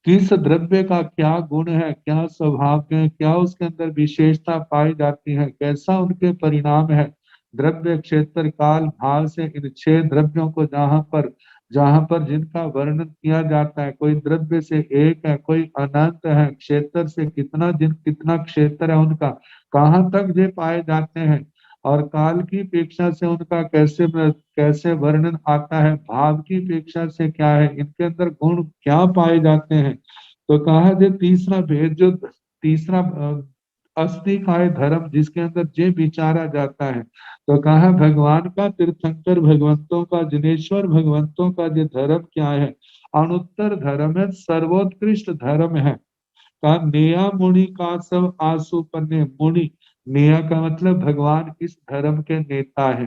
किस द्रव्य का क्या गुण है, क्या स्वभाव है, क्या उसके अंदर विशेषता पाई जाती है, कैसा उनके परिणाम है। द्रव्य क्षेत्र काल भाव से इन 6 द्रव्यों को जहां पर जिनका वर्णन किया जाता है, कोई द्रव्य से एक है, कोई अनंत है, क्षेत्र से कितना क्षेत्र है उनका, कहाँ तक ये पाए जाते हैं और काल की अपेक्षा से उनका कैसे वर्णन आता है, भाव की अपेक्षा से क्या है, इनके अंदर गुण क्या पाए जाते हैं। तो कहा जो तीसरा भेद, जो तीसरा अस्थिकाय धर्म जिसके अंदर जे विचारा जाता है, तो कहा भगवान का तीर्थंकर भगवंतों का जिनेश्वर भगवंतों का जो धर्म क्या है, अनुत्तर धर्म है, सर्वोत्कृष्ट धर्म है। कहा नेया मुनि का सब आसुपन्ने, मुनि नेया का मतलब भगवान इस धर्म के नेता है।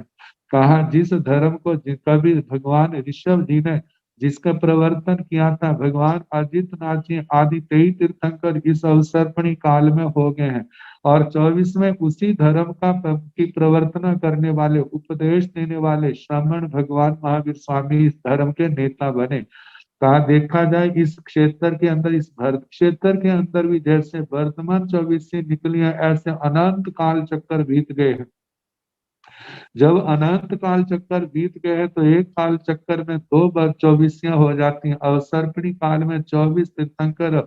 कहा जिस धर्म को कभी भगवान ऋषभ जी ने जिसका प्रवर्तन किया था, भगवान अजितनाथ जी आदि 23 तीर्थंकर इस अवसर्पणी काल में हो गए हैं और 24वें उसी धर्म की प्रवर्तना करने वाले, उपदेश देने वाले श्रमण भगवान महावीर स्वामी इस धर्म के नेता बने। कहा देखा जाए इस क्षेत्र के अंदर, इस भरत क्षेत्र के अंदर भी जैसे वर्तमान 24 निकली है, ऐसे अनंत काल चक्कर बीत गए हैं। जब अनंत काल चक्कर बीत गए हैं तो एक काल चक्कर में 2 बार 24 हो जाती हैं। अवसर्पणी काल में 24 तीर्थंकर,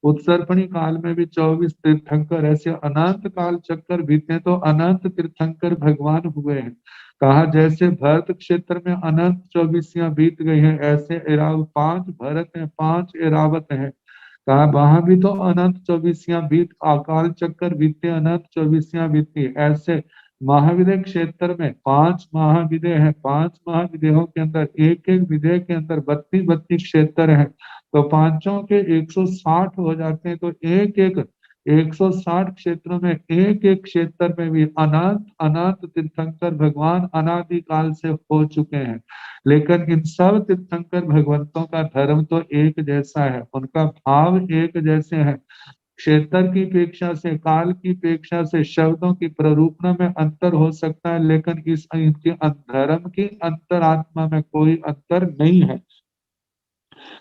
उत्सर्पणी काल में भी 24 तीर्थंकर, ऐसे अनंत काल चक्कर बीते तो अनंत तीर्थंकर भगवान हुए हैं। कहा जैसे भरत क्षेत्र में अनंत 24 बीत गई हैं, ऐसे 5 भरत हैं, 5 एरावत हैं। कहा वहां भी तो अनंत 24 बीत, अकाल चक्कर बीते, अनंत 24 बीती। ऐसे महाविदय क्षेत्र में 5 महाविदय है, 5 महाविदेहों के अंदर एक एक विधेय के अंदर 32 क्षेत्र है, तो पांचों के 160 हो जाते हैं। तो एक एक 160 क्षेत्रों में एक एक क्षेत्र में भी अनंत अनंत तीर्थंकर भगवान अनादिकाल से हो चुके हैं। लेकिन इन सब तीर्थंकर भगवंतों का धर्म तो एक जैसा है, उनका भाव एक जैसे है। क्षेत्र की अपेक्षा से, काल की अपेक्षा से शब्दों की प्ररूपणा में अंतर हो सकता है, लेकिन इनके धर्म की अंतरात्मा में कोई अंतर नहीं है।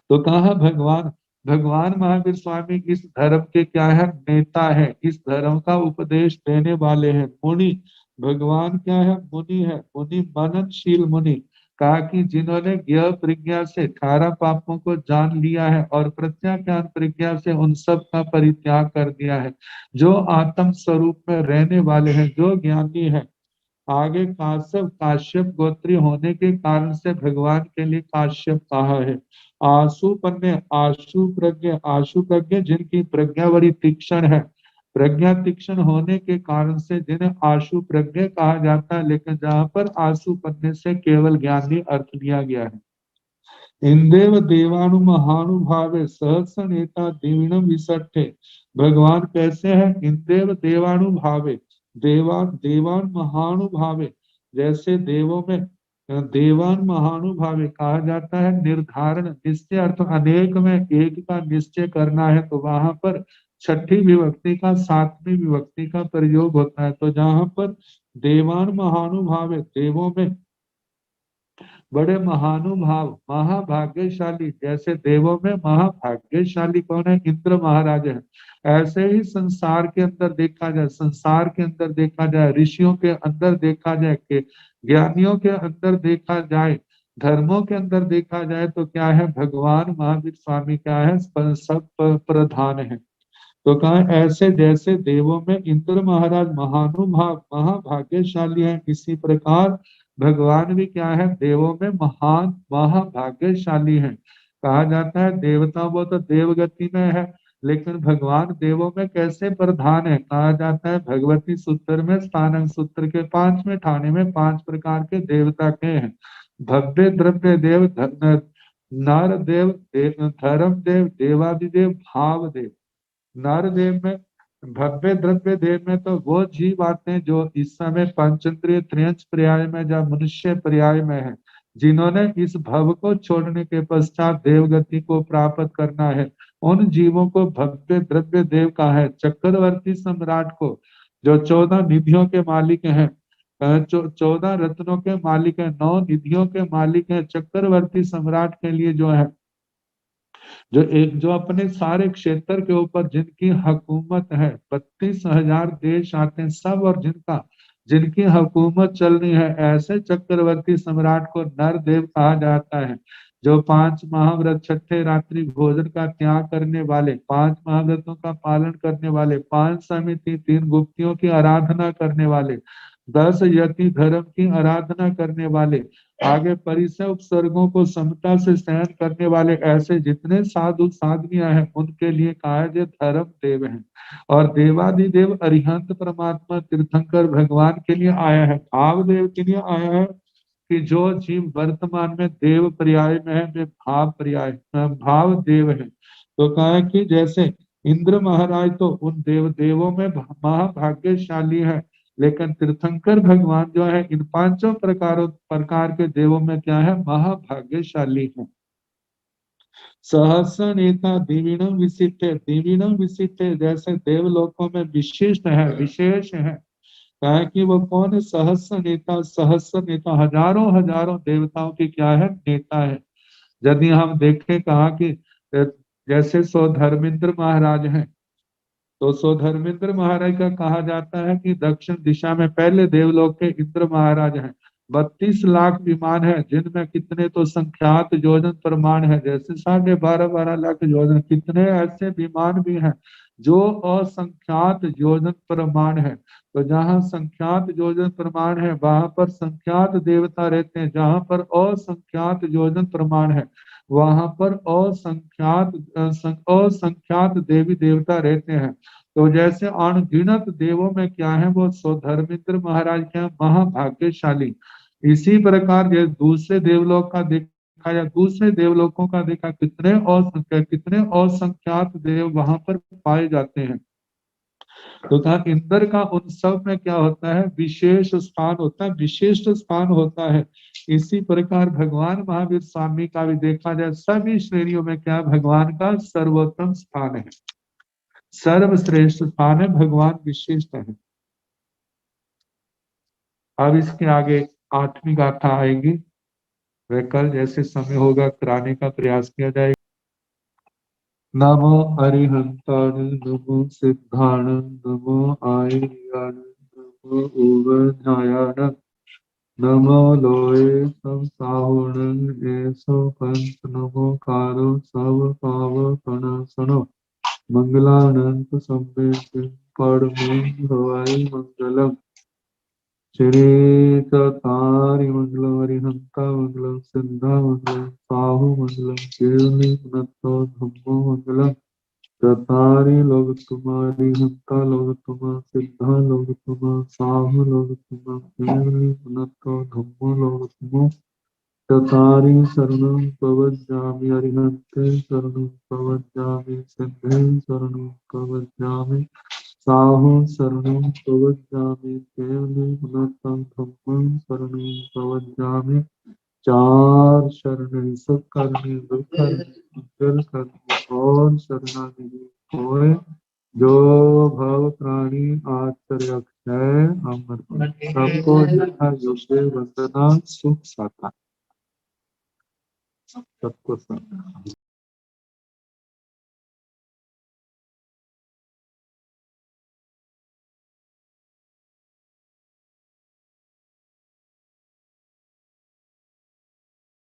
तो कहा भगवान भगवान महावीर स्वामी इस धर्म के क्या है, नेता है, इस धर्म का उपदेश देने वाले हैं। मुनि, भगवान क्या है, मुनि है, मुनि मननशील मुनि। कहा कि जिन्होंने ज्ञ प्रज्ञा से 18 पापों को जान लिया है और प्रत्याज्ञान प्रज्ञा से उन सब का परित्याग कर दिया है, जो आत्म स्वरूप में रहने वाले हैं, जो ज्ञानी है। आगे काश्यप गोत्री होने के कारण से भगवान के लिए काश्यप कहा है। आशु प्रज्ञ जिनकी प्रज्ञा बड़ी तीक्ष्ण है, प्रज्ञा तीक्ष्ण होने के कारण से जिन्हें आशु प्रज्ञ कहा जाता है, लेकिन जहाँ पर आशु पन्ने से केवल ज्ञानी अर्थ लिया गया है। इंदेव देवानु महानुभावे सहस्र नेता दिविणम विसट्ठे। भगवान कैसे हैं? इंदेव देवानुभावे, देवान महानुभावे, जैसे देवों में देवान महानुभावे कहा जाता है। निर्धारण निश्चय अर्थ अनेक में एक का निश्चय करना है, तो वहां पर छठी विभक्ति का 7वीं विभक्ति का प्रयोग होता है। तो जहां पर देवान महानुभावे, देवों में बड़े महानुभाव महाभाग्यशाली, जैसे देवों में महाभाग्यशाली कौन है? इंद्र महाराज है। ऐसे ही संसार के अंदर देखा जाए, संसार के अंदर देखा जाए, ऋषियों के अंदर देखा जाए, के ज्ञानियों के अंदर देखा जाए, धर्मों के अंदर देखा जाए, तो क्या है? भगवान महावीर स्वामी क्या है? सब प्रधान है। तो कहा ऐसे जैसे देवों में इंद्र महाराज महानुभाव महाभाग्यशाली है, इसी प्रकार भगवान भी क्या है? देवों में महान महाभाग्यशाली है। कहा जाता है देवता वो तो देवगति में है, लेकिन भगवान देवों में कैसे प्रधान है? कहा जाता है भगवती सूत्र में स्थानंग सूत्र के 5वें ठाणे में 5 प्रकार के देवता के हैं। भव्य द्रव्य देव, नर देव, धर्म देव, देवादिदेव, भाव देव। नर देव में, भव्य द्रव्य देव में तो वो जीव आते हैं जो इस समय पंचेंद्रिय त्रियंच पर्याय में या मनुष्य पर्याय में है, जिन्होंने इस भव को छोड़ने के पश्चात देवगति को प्राप्त करना है। उन जीवों को भव्य द्रव्य देव का है। चक्रवर्ती सम्राट को, जो 14 निधियों के मालिक हैं, 14 रत्नों के मालिक हैं, 9 निधियों के मालिक हैं, चक्रवर्ती सम्राट के लिए जो है, जो अपने सारे क्षेत्र के ऊपर जिनकी हुकूमत है, 32,000 देश आते हैं सब, और जिनकी हुकूमत चल रही है, ऐसे चक्रवर्ती सम्राट को नरदेव कहा जाता है। जो 5 महाव्रत, छठे रात्रि भोजन का त्याग करने वाले, 5 महाव्रतों का पालन करने वाले, 5 समिति 3 गुप्तियों की आराधना करने वाले, 10 यति धर्म की आराधना करने वाले, आगे परिसर उपसर्गों को समता से सहन करने वाले, ऐसे जितने साधु साधवियां हैं उनके लिए कहा जो धर्म देव हैं। और देवादिदेव अरिहंत परमात्मा तीर्थंकर भगवान के लिए आया है, भाव देव के लिए आया है, कि जो जीव वर्तमान में देव पर्याय में है वे भाव देव है। तो कहा कि जैसे इंद्र महाराज तो उन देवों में महाभाग्यशाली है, लेकिन तीर्थंकर भगवान जो है इन 5 प्रकार के देवों में क्या है? महाभाग्यशाली है। सहस्र नेता दिविणम विशिष्ट, जैसे देवलोकों में विशिष्ट है, विशेष है। कहा कि वो कौन है? सहस्र नेता हजारों देवताओं की क्या है? नेता है। यदि हम देखें, कहा कि जैसे धर्मेंद्र महाराज हैं, तो धर्मेंद्र महाराज का कहा जाता है कि दक्षिण दिशा में पहले देवलोक के इंद्र महाराज हैं। 32 लाख विमान है, जिनमें कितने तो संख्यात योजन प्रमाण है, जैसे 12.5 लाख योजन। कितने ऐसे विमान भी हैं जो असंख्यात योजन प्रमाण है। तो जहाँ संख्यात योजन प्रमाण है वहां पर संख्यात देवता रहते हैं, जहां पर असंख्यात योजन प्रमाण है वहां पर असंख्यात देवी देवता रहते हैं। तो जैसे अनगिनत देवों में क्या है? वो धर्मेंद्र महाराज क्या? महाभाग्यशाली। इसी प्रकार ये दूसरे देवलोक का देखा या दूसरे देवलोकों का देखा, कितने असंख्यात देव वहां पर पाए जाते हैं। तो कहा इंद्र का उन सब में क्या होता है? विशेष स्थान होता है, विशिष्ट स्थान होता है। इसी प्रकार भगवान महावीर स्वामी का भी देखा जाए, सभी श्रेणियों में क्या? भगवान का सर्वोत्तम स्थान है, सर्वश्रेष्ठ स्थान है, भगवान विशिष्ट है। अब इसके आगे 8वीं गाथा आएगी, वह कल जैसे समय होगा कराने का प्रयास किया जाएगा। नमो अरिहंताण, नमो सिद्धाण, नमो आर्याण, नमो ओवध्यायाण, नमो लोए सब साहुणं ऐसो पंच नमो कारो सब पाव प्रणसनो मंगलानंत संवेद परमे हवाई मंगलम श्री चतारि मंगलम हरिहंता मंगलम सिद्धा मंगलम साहु मंगलम केवली पुनत्तो धम्मो मंगलम चतारि लोग तुम्हारी हंता लोग तुमा सिद्धा लोग तुमा साहु लोग तुमा केवली पुनत्तो धम्मो लोग तुमो चतारि शरणं प्रवज्जामि अरिहन्ते शरणं प्रवज्जामि सिद्धे शरणं प्रवज्जामि साहु शरणं प्रवज्जामि केवली पुनत्तं धम्मं शरणं प्रवज्जामि चार शरण सुख करने दुख करने मंगल करने और शरणागति होए जो भव प्राणी आश्चर्य है अमर सबको यथा योग्य वंदना सुख साता सबको साता।